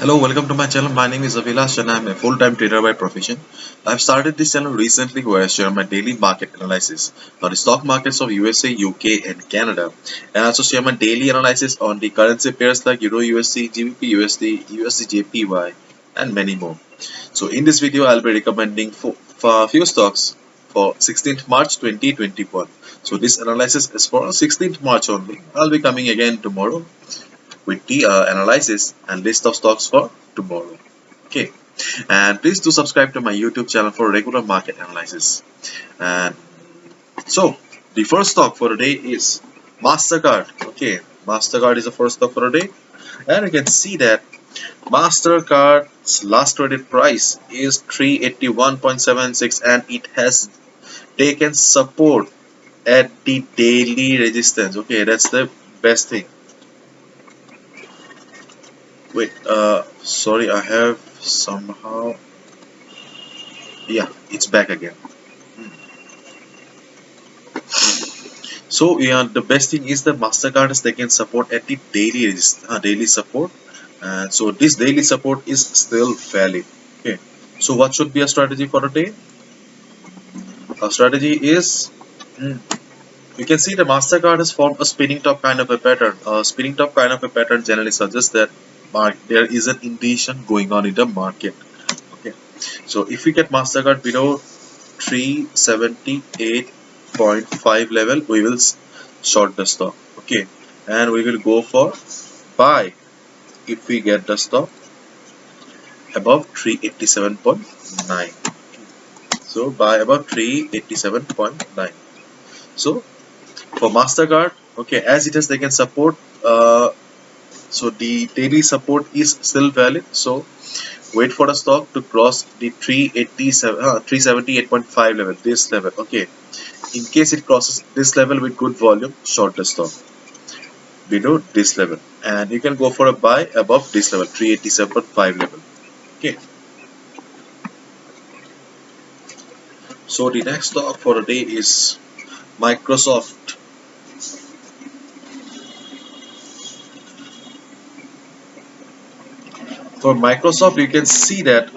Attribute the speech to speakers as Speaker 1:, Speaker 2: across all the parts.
Speaker 1: Hello, welcome to my channel. My name is Avilash and I'm a full-time trader by profession. I've started this channel recently where I share my daily market analysis on the stock markets of USA, UK and Canada, and I also share my daily analysis on the currency pairs like Euro USD, GBP USD, USD JPY and many more. So in this video I'll be recommending for a few stocks for 16th March 2021. So this analysis is for 16th March only. I'll be coming again tomorrow with the analysis and list of stocks for tomorrow. Okay, and please do subscribe to my YouTube channel for regular market analysis. And so the first stock for today is Mastercard. Okay, Mastercard is the first stock for today, and you can see that Mastercard's last traded price is 381.76, and it has taken support at the daily resistance. Okay, that's the best thing. Wait, sorry, I have somehow, yeah, it's back again. So, yeah, the best thing is the Mastercard has taken support at the daily support, and so this daily support is still valid. Okay, so what should be a strategy for the day? A strategy is, hmm, you can see the Mastercard has formed a spinning top kind of a pattern. A spinning top kind of a pattern generally suggests that there is an indication going on in the market. Okay, so if we get Mastercard below 378.5 level, we will short the stock. Okay, and we will go for buy if we get the stock above 387.9. So buy above 387.9. So for Mastercard, okay, as it has taken support, so the daily support is still valid. So wait for the stock to cross the 378.5 level, this level. Okay, in case it crosses this level with good volume, short the stock below this level, and you can go for a buy above this level, 387.5 level. Okay, so the next stock for the day is Microsoft. For Microsoft, you can see that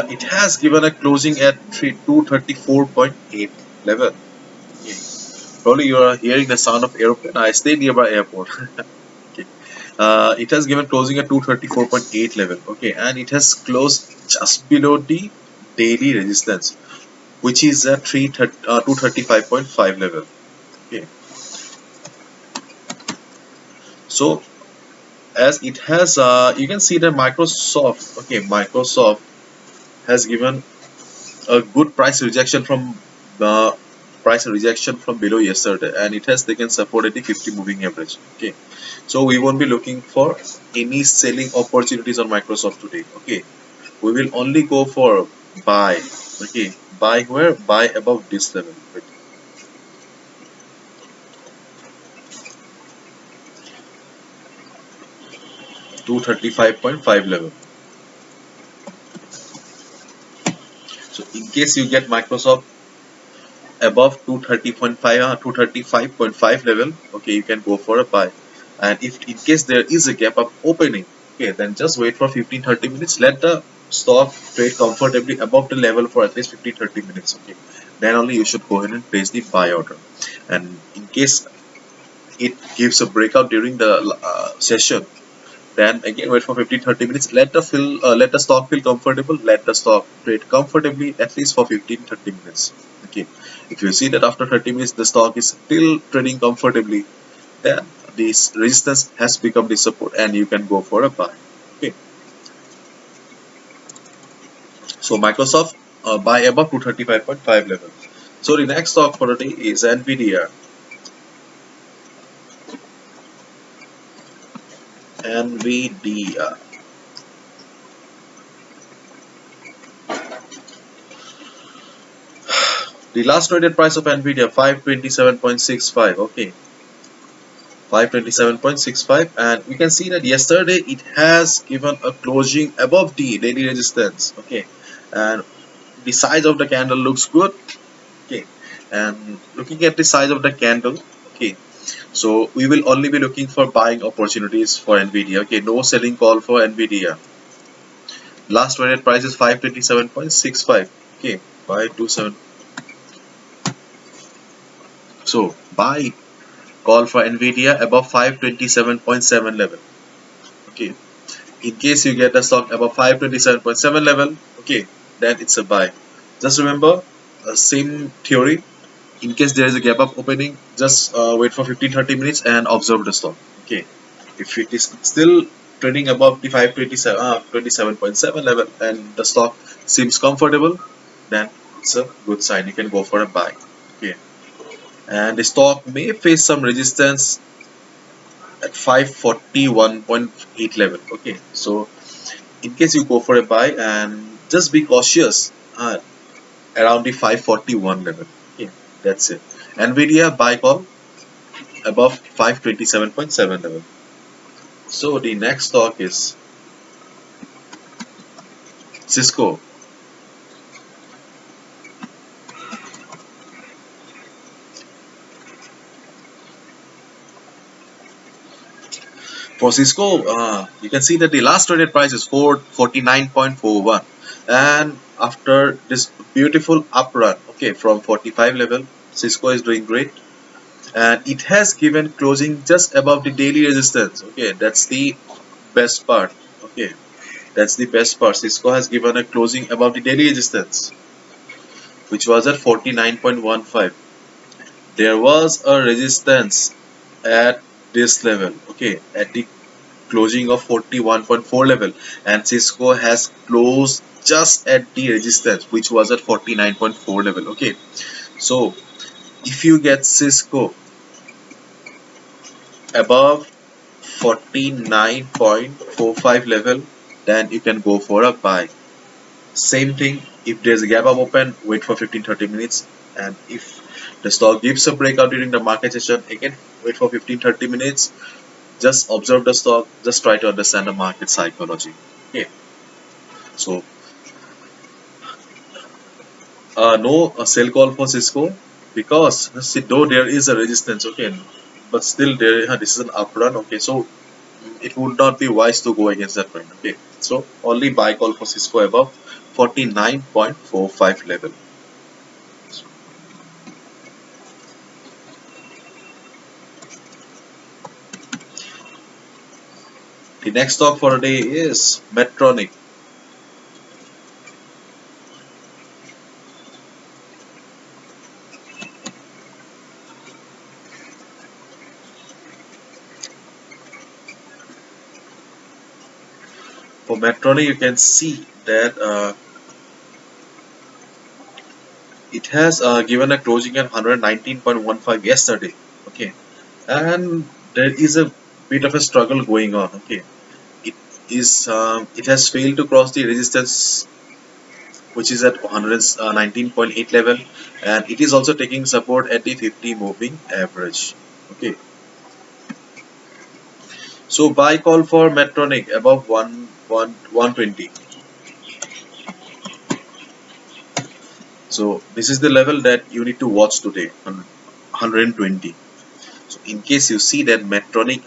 Speaker 1: it has given a closing at 234.8 level. Okay. Probably you are hearing the sound of aeroplane. I stay nearby airport. Okay. It has given closing at 234.8 level. Okay, and it has closed just below the daily resistance, which is at 235.5 level. Okay, so as it has, you can see that Microsoft. Okay, Microsoft has given a good price rejection from below yesterday, and it has taken support at the 50 moving average. Okay, so we won't be looking for any selling opportunities on Microsoft today. Okay, we will only go for buy. Okay, buy where? Buy above this level. Wait. 235.5 level. So in case you get Microsoft above 230.5 235.5 level, okay, you can go for a buy. And if in case there is a gap up opening, okay, then just wait for 15-30 minutes, let the stock trade comfortably above the level for at least 15-30 minutes. Okay, then only you should go ahead and place the buy order. And in case it gives a breakout during the session, then again wait for 15-30 minutes, let the stock feel comfortable, let the stock trade comfortably at least for 15-30 minutes. Okay, if you see that after 30 minutes the stock is still trading comfortably, then this resistance has become the support and you can go for a buy. Okay, so Microsoft, buy above 235.5 level. So the next stock for the day is NVDA. NVDA. The last traded price of NVIDIA 527.65. Okay, 527.65, and we can see that yesterday it has given a closing above the daily resistance. Okay, and the size of the candle looks good. Okay, and looking at the size of the candle, okay, so we will only be looking for buying opportunities for NVIDIA. Okay, no selling call for NVIDIA. Last traded price is 527.65. Okay, 527. So buy call for NVDA above 527.7 level. Okay, in case you get the stock above 527.7 level, okay, then it's a buy. Just remember, same theory. In case there is a gap up opening, just wait for 15-30 minutes and observe the stock. Okay, if it is still trading above the 527.7 level and the stock seems comfortable, then it's a good sign. You can go for a buy. Okay, and the stock may face some resistance at 541.8 level. Okay, so in case you go for a buy, and just be cautious around the 541 level. Okay, that's it. NVIDIA buy call above 527.7 level. So the next stock is Cisco. For Cisco, you can see that the last traded price is 449.41, and after this beautiful up run, okay, from 45 level, Cisco is doing great, and it has given closing just above the daily resistance. Okay, that's the best part. Okay, that's the best part. Cisco has given a closing above the daily resistance, which was at 49.15. There was a resistance at this level, okay, at the closing of 41.4 level, and Cisco has closed just at the resistance, which was at 49.4 level. Okay, so if you get Cisco above 49.45 level, then you can go for a buy. Same thing, if there's a gap up open, wait for 15-30 minutes, and if the stock gives a breakout during the market session, again wait for 15-30 minutes. Just observe the stock, just try to understand the market psychology. Okay, so no sell call for Cisco, because see, though there is a resistance, okay, but still there this is an up run. Okay, so it would not be wise to go against that trend. Okay, so only buy call for Cisco above 49.45 level. The next stock for the day is Medtronic. For Medtronic, you can see that it has given a closing at 119.15 yesterday. Okay, and there is a bit of a struggle going on. Okay, it it has failed to cross the resistance, which is at 119.8 level, and it is also taking support at the 50 moving average. Okay, so buy call for Medtronic above 120. So this is the level that you need to watch today, 120. So in case you see that Medtronic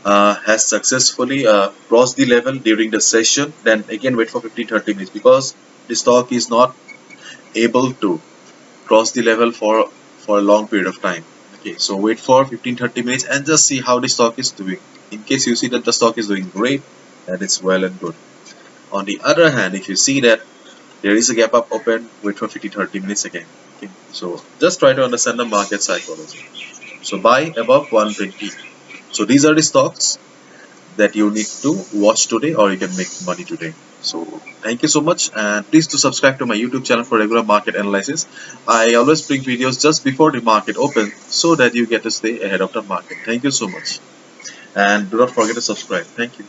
Speaker 1: has successfully crossed the level during the session, then again wait for 15-30 minutes, because the stock is not able to cross the level for a long period of time. Okay, so wait for 15-30 minutes and just see how the stock is doing. In case you see that the stock is doing great, then it's well and good. On the other hand, if you see that there is a gap up open, wait for 15-30 minutes again. Okay, so just try to understand the market psychology. So buy above 120. So these are the stocks that you need to watch today, or you can make money today. So thank you so much, and please do subscribe to my YouTube channel for regular market analysis. I always bring videos just before the market opens so that you get to stay ahead of the market. Thank you so much, and do not forget to subscribe. Thank you.